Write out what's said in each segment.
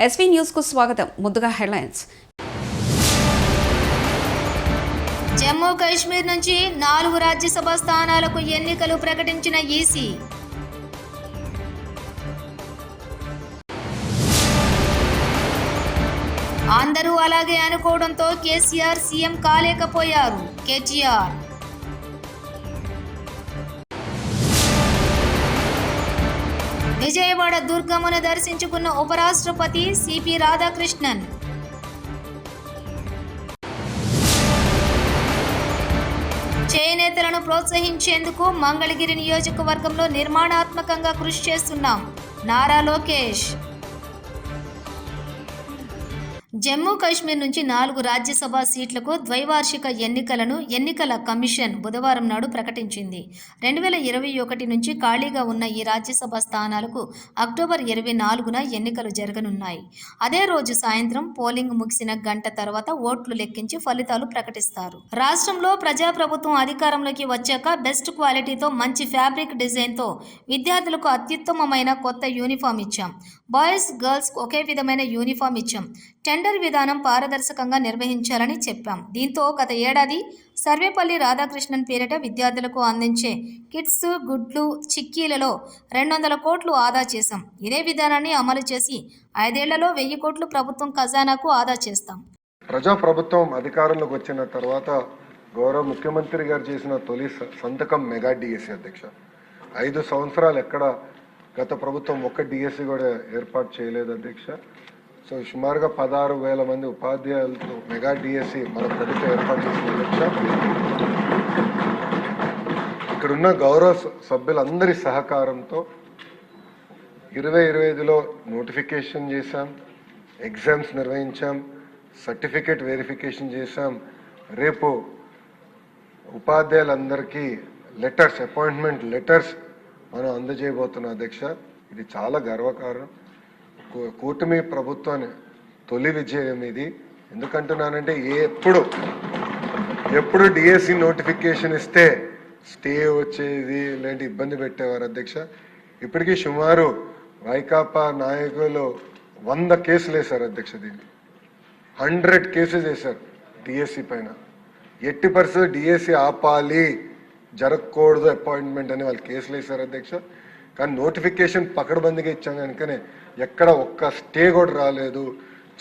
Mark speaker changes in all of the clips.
Speaker 1: SV news కు స్వాగతం. ముందుగా హెడ్లైన్స్.
Speaker 2: జమ్మూ కాశ్మీర్ నుంచి 4 రాజ్యసభ స్థానాలకు ఎన్నికలు ప్రకటించిన ఈసీ. అందరూ అలాగే అనుకోవడంతో కేసీఆర్ సీఎం కాలేకపోయారు. కేటీఆర్. విజయవాడ దుర్గమ్మను దర్శించుకున్న ఉపరాష్ట్రపతి సిపి రాధాకృష్ణన్. చేనేతలను ప్రోత్సహించేందుకు మంగళగిరి నియోజకవర్గంలో నిర్మాణాత్మకంగా కృషి చేస్తున్నాం. నారా లోకేష్. జమ్మూ కాశ్మీర్ నుంచి 4 రాజ్యసభ సీట్లకు ద్వైవార్షిక ఎన్నికలను ఎన్నికల కమిషన్ బుధవారం నాడు ప్రకటించింది. 2021 నుంచి ఖాళీగా ఉన్న ఈ రాజ్యసభ స్థానాలకు అక్టోబర్ 24న ఎన్నికలు జరగనున్నాయి. అదే రోజు సాయంత్రం పోలింగ్ ముగిసిన గంట తర్వాత ఓట్లు లెక్కించి ఫలితాలు ప్రకటిస్తారు. రాష్ట్రంలో ప్రజాప్రభుత్వం అధికారంలోకి వచ్చాక బెస్ట్ క్వాలిటీతో మంచి ఫ్యాబ్రిక్ డిజైన్తో విద్యార్థులకు అత్యుత్తమమైన కొత్త యూనిఫామ్ ఇచ్చాం. బాయ్స్ గర్ల్స్ ఒకే విధమైన యూనిఫామ్ ఇచ్చాం. టెండర్ విధానం పారదర్శకంగా నిర్వహించాలని చెప్పాం. దీంతో గత ఏడాది సర్వేపల్లి రాధాకృష్ణన్ పేరిట విద్యార్థులకు అందించే కిట్స్, గుడ్లు, చిక్కీలలో 200 కోట్లు ఆదా చేశాం. ఇదే విధానాన్ని అమలు చేసి 5 ఏళ్లలో 1000 కోట్లు ప్రభుత్వం ఖజానాకు ఆదా చేస్తాం.
Speaker 3: ప్రజాప్రభుత్వం అధికారంలోకి వచ్చిన తర్వాత గౌరవ ముఖ్యమంత్రి గారు చేసిన తొలి సంతకం మెగా డిఎస్సి అధ్యక్ష. 5 సంవత్సరాలు ఎక్కడ గత ప్రభుత్వం ఒక్క డిఎస్సి కూడా ఏర్పాటు చేయలేదు అధ్యక్ష. సో సుమారుగా 16,000 మంది ఉపాధ్యాయులతో మెగా డిఎస్సి మన ప్రభుత్వం ఏర్పాటు చేసిన అధ్యక్ష. ఇక్కడున్న గౌరవ సభ్యులందరి సహకారంతో 2025లో నోటిఫికేషన్ చేశాం, ఎగ్జామ్స్ నిర్వహించాం, సర్టిఫికేట్ వెరిఫికేషన్ చేశాం. రేపు ఉపాధ్యాయులందరికీ లెటర్స్, అపాయింట్మెంట్ లెటర్స్ మనం అందజేయబోతున్నాం అధ్యక్ష. ఇది చాలా గర్వకారణం. కూటమి ప్రభుత్వాన్ని తొలి విజయం ఇది. ఎందుకంటున్నానంటే ఎప్పుడు డిఎస్సి నోటిఫికేషన్ ఇస్తే స్టే వచ్చేది, ఇలాంటి ఇబ్బంది పెట్టేవారు అధ్యక్ష. ఇప్పటికీ సుమారు వైకాపా నాయకులు 100 కేసులు వేశారు అధ్యక్ష. దీన్ని 100 కేసెస్ వేశారు డిఎస్సి పైన. 80% డిఎస్సి ఆపాలి, జరగకూడదు అపాయింట్మెంట్ అని వాళ్ళు కేసులు వేశారు అధ్యక్ష. కానీ నోటిఫికేషన్ పకడ్బందీగా ఇచ్చాం కనుకనే ఎక్కడ ఒక్క స్టే కూడా రాలేదు.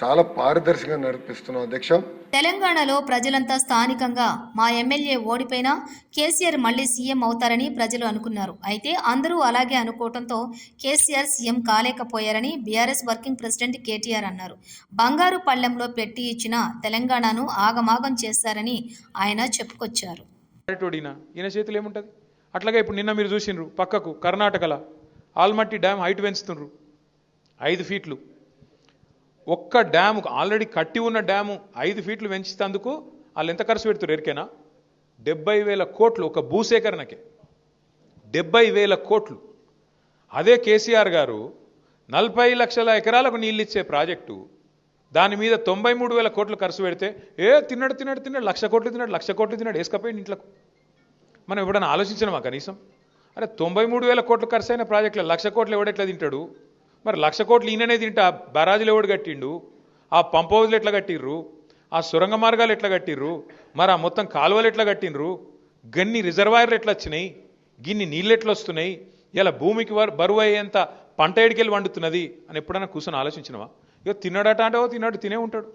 Speaker 3: చాలా పారదర్శకంగా నడిపిస్తున్నాం అధ్యక్ష.
Speaker 2: తెలంగాణలో ప్రజలంతా స్థానికంగా మా ఎమ్మెల్యే ఓడిపోయినా కేసీఆర్ మళ్లీ సీఎం అవుతారని ప్రజలు అనుకున్నారు. అయితే అందరూ అలాగే అనుకోవడంతో కేసీఆర్ సీఎం కాలేకపోయారని బీఆర్ఎస్ వర్కింగ్ ప్రెసిడెంట్ కేటీఆర్ అన్నారు. బంగారు పళ్లెంలో పెట్టి ఇచ్చిన తెలంగాణను ఆగమాగం చేశారని ఆయన చెప్పుకొచ్చారు.
Speaker 4: ఈయన చేతులు ఏముంటుంది? అట్లాగే ఇప్పుడు నిన్న మీరు చూసిండ్రు పక్కకు కర్ణాటకలో ఆల్మట్టి డ్యామ్ హైట్ పెంచుతుండ్రు 5 ఫీట్లు. ఒక్క డ్యాము ఆల్రెడీ కట్టి ఉన్న డ్యాము 5 ఫీట్లు పెంచేందుకు వాళ్ళు ఎంత ఖర్చు పెడుతున్నారు ఎరికేనా? 70,000 కోట్లు ఒక భూసేకరణకే. 70,000 కోట్లు. అదే కేసీఆర్ గారు 40 లక్షల ఎకరాలకు నీళ్ళు ఇచ్చే ప్రాజెక్టు దాని మీద 93,000 కోట్లు ఖర్చు పెడితే తిన్నాడు 1,00,000 కోట్లు తిన్నాడు వేసుకపోయింది ఇంట్లోకి. మనం ఎప్పుడైనా ఆలోచించినామా కనీసం? అరే 93,000 కోట్లు ఖర్చు అయిన ప్రాజెక్టులో 1,00,000 కోట్లు ఎవడెట్లా తింటాడు? మరి 1,00,000 కోట్లు ఈయననే తింటా బరాజులు ఎవడు కట్టిండు? ఆ పంప్ హౌజులు ఎట్లా కట్టిర్రు? ఆ సొరంగ మార్గాలు ఎట్లా కట్టిర్రు? మరి ఆ మొత్తం కాలువలు ఎట్లా కట్టిండ్రు? గన్ని రిజర్వాయర్లు ఎట్లా వచ్చినాయి? గిన్ని నీళ్ళు ఎట్లా వస్తున్నాయి? ఇలా భూమికి బరువు అయ్యేంత పంట ఎడికెళ్ళి వండుతున్నది అని ఎప్పుడైనా కూర్చొని ఆలోచించినవా? ఇక తిన్నాడట అంటే తిన్నాడు, తినే ఉంటాడు.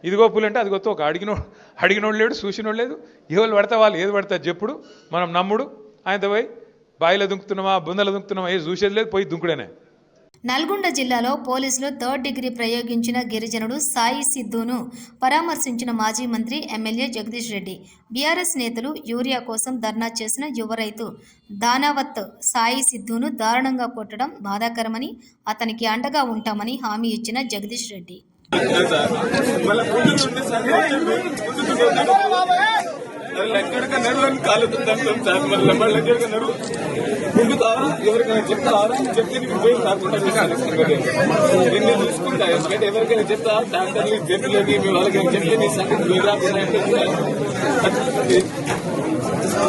Speaker 4: ఇదిగో పూలంటే అదిగొత్తో ఒక అడిగినోడు లేడు, చూసినోడు లేదు. ఎవరు పడతా వాళ్ళు ఏది పడతా చెప్పుడు, మనం నమ్ముడు. ఆయనతో పోయి బాయిలో దుంకుతున్నామా, బుందలో దుంకుతున్నామా, ఏది చూసేది లేదు, పోయి దుంకుడేనే.
Speaker 2: నల్గొండ జిల్లాలో పోలీసులు 3rd డిగ్రీ ప్రయోగించిన గిరిజనుడు సాయి సిద్ధును పరామర్శించిన మాజీ మంత్రి ఎమ్మెల్యే జగదీష్ రెడ్డి. బీఆర్ఎస్ నేతలు యూరియా కోసం ధర్నా చేసిన యువ రైతు దానావత్ సాయి సిద్ధును దారుణంగా కొట్టడం బాధాకరమని, అతనికి అండగా ఉంటామని హామీ ఇచ్చిన జగదీష్ రెడ్డి.
Speaker 5: ఎవరికైనా చెప్తారా చెప్తే చూసుకుంటా. ఎందుకంటే ఎవరికైనా చెప్తా డాక్టర్లు జడ్జిలకి మీ వాళ్ళకైనా చెప్తే నీ సంగతి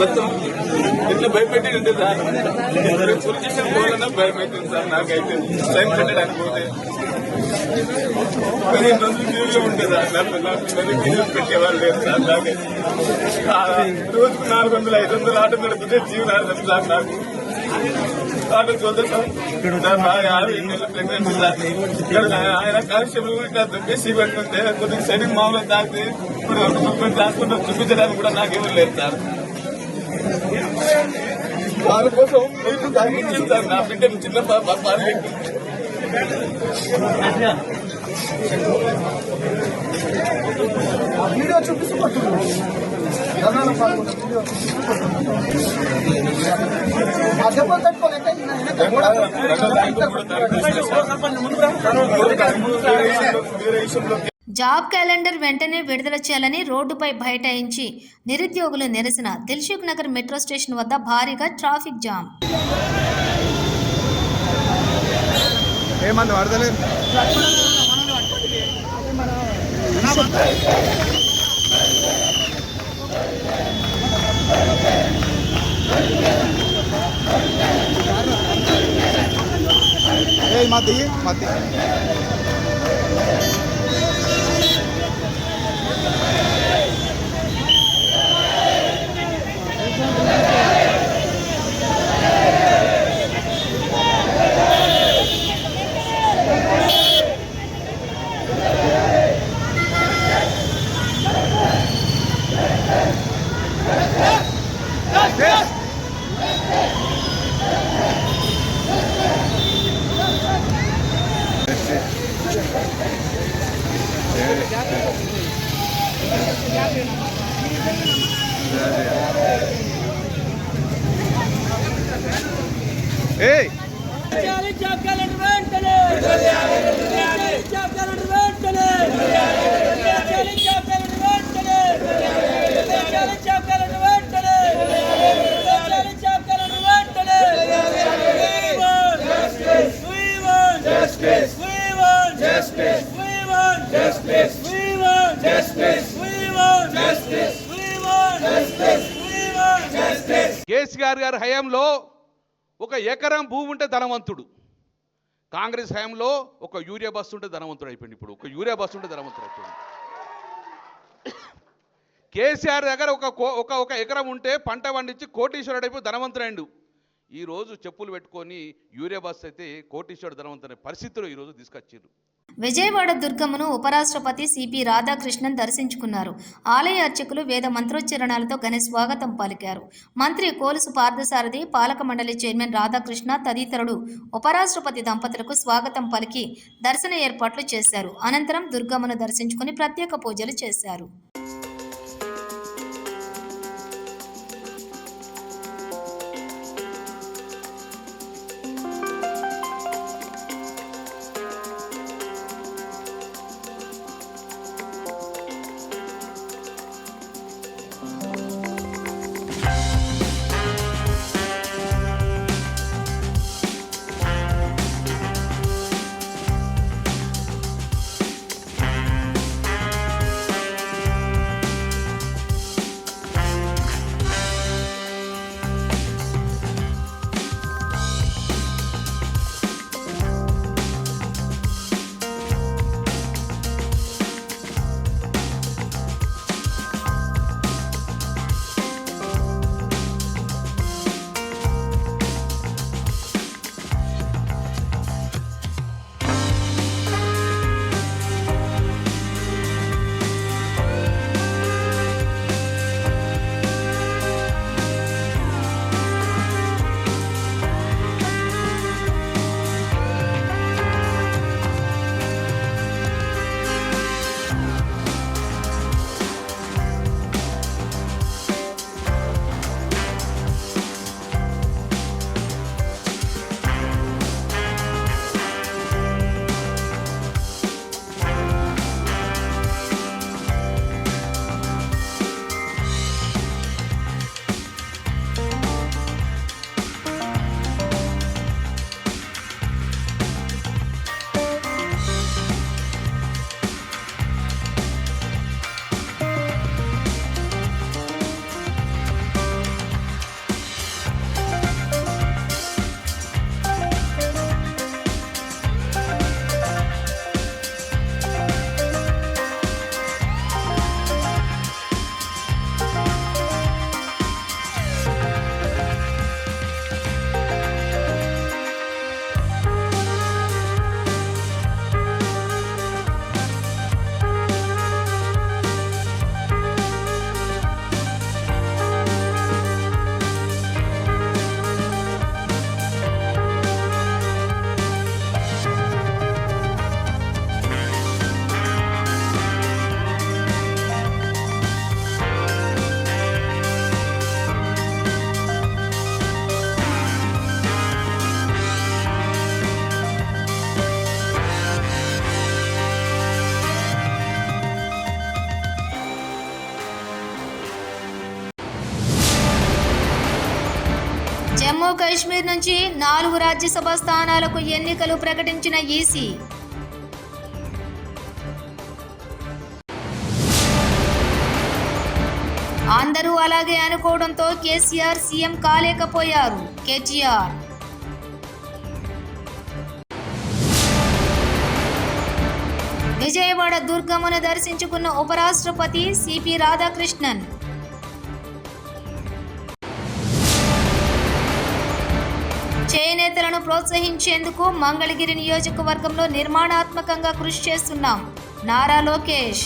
Speaker 5: మొత్తం ఎట్లా భయపెట్టి ఉంటుంది సార్. పోలీస్ స్టేషన్ పోవాలన్నా భయం అవుతుంది సార్. నాకైతే టైం పెట్టడానికి పోతే 15 రోజులు లీవ్లో ఉంటే సార్ నాకు గిన్నెలు పెట్టేవాళ్ళు లేదు సార్ నాకు రోజుకు 400-500 ఆటో నడిపితే జీవనాధారం సార్ నాకు ఆటో చూద్దా సార్ నా 6 నెలల ప్రెగ్నెన్సీ సార్ ఇక్కడ ఆయన కానిస్టేబుల్ కూడా బెస్సీ పెట్టుకుంటే కొద్దిగా శరీరం మామూలు తాకితే ఇప్పుడు హాస్పిటల్ చూపించడానికి కూడా నాకు ఎవరు లేదు సార్ వాళ్ళ కోసం నీళ్లు తాగించింది సార్ నా బిడ్డను చిన్న పాలు
Speaker 6: వీడియో చూపిస్తున్నట్టు
Speaker 2: జాబ్ క్యాలెండర్ వెంటనే విడుదల చేయాలని రోడ్డుపై బైఠాయించి నిరుద్యోగులు నిరసన. దిల్సుఖ్ నగర్ మెట్రో స్టేషన్ వద్ద భారీగా ట్రాఫిక్ జామ్.
Speaker 6: ఏమంది వరదలేదు మధ్య Hey!
Speaker 7: కేసీఆర్ గారి హయాంలో ఒక ఎకరం భూమి ఉంటే ధనవంతుడు, కాంగ్రెస్ హయాంలో ఒక యూరియా బస్సు ఉంటే ధనవంతుడు అయిపోయింది. ఇప్పుడు ఒక యూరియా బస్సు ఉంటే ధనవంతుడు అయిపోయింది. కేసీఆర్ దగ్గర ఒక ఎకరం ఉంటే పంట పండించి కోటీశ్వరుడు అయిపోయి ధనవంతుడు. ఈరోజు చెప్పులు పెట్టుకొని యూరియా బస్సు అయితే కోటీశ్వరుడు ధనవంతుడు పరిస్థితులు ఈరోజు తీసుకొచ్చారు.
Speaker 2: విజయవాడ దుర్గమ్మను ఉపరాష్ట్రపతి సిపి రాధాకృష్ణన్ దర్శించుకున్నారు. ఆలయ అర్చకులు వేద మంత్రోచ్చరణలతో ఘన స్వాగతం పలికారు. మంత్రి కోలుసు పార్థసారథి, పాలక మండలి చైర్మన్ రాధాకృష్ణ తదితరులు ఉపరాష్ట్రపతి దంపతులకు స్వాగతం పలికి దర్శన ఏర్పాట్లు చేశారు. అనంతరం దుర్గమ్మను దర్శించుకుని ప్రత్యేక పూజలు చేశారు. జమ్మూ కాశ్మీర్ నుంచి 4 రాజ్యసభ స్థానాలకు ఎన్నికలు ప్రకటించిన ఈసీ. అందరూ అలాగే అనుకోవడంతో కేసీఆర్ సీఎం కాలేకపోయారు. కేటీఆర్. విజయవాడ దుర్గమ్మను దర్శించుకున్న ఉపరాష్ట్రపతి సిపి రాధాకృష్ణన్. చేనేతలను ప్రోత్సహించేందుకు మంగళగిరి నియోజకవర్గంలో నిర్మాణాత్మకంగా కృషి చేస్తున్నాం. నారా లోకేష్.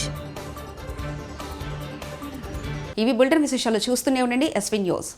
Speaker 1: ఇవి బులెటిన్ విశేషాలు. చూస్తూనే ఉండండి ఎస్వీ న్యూస్.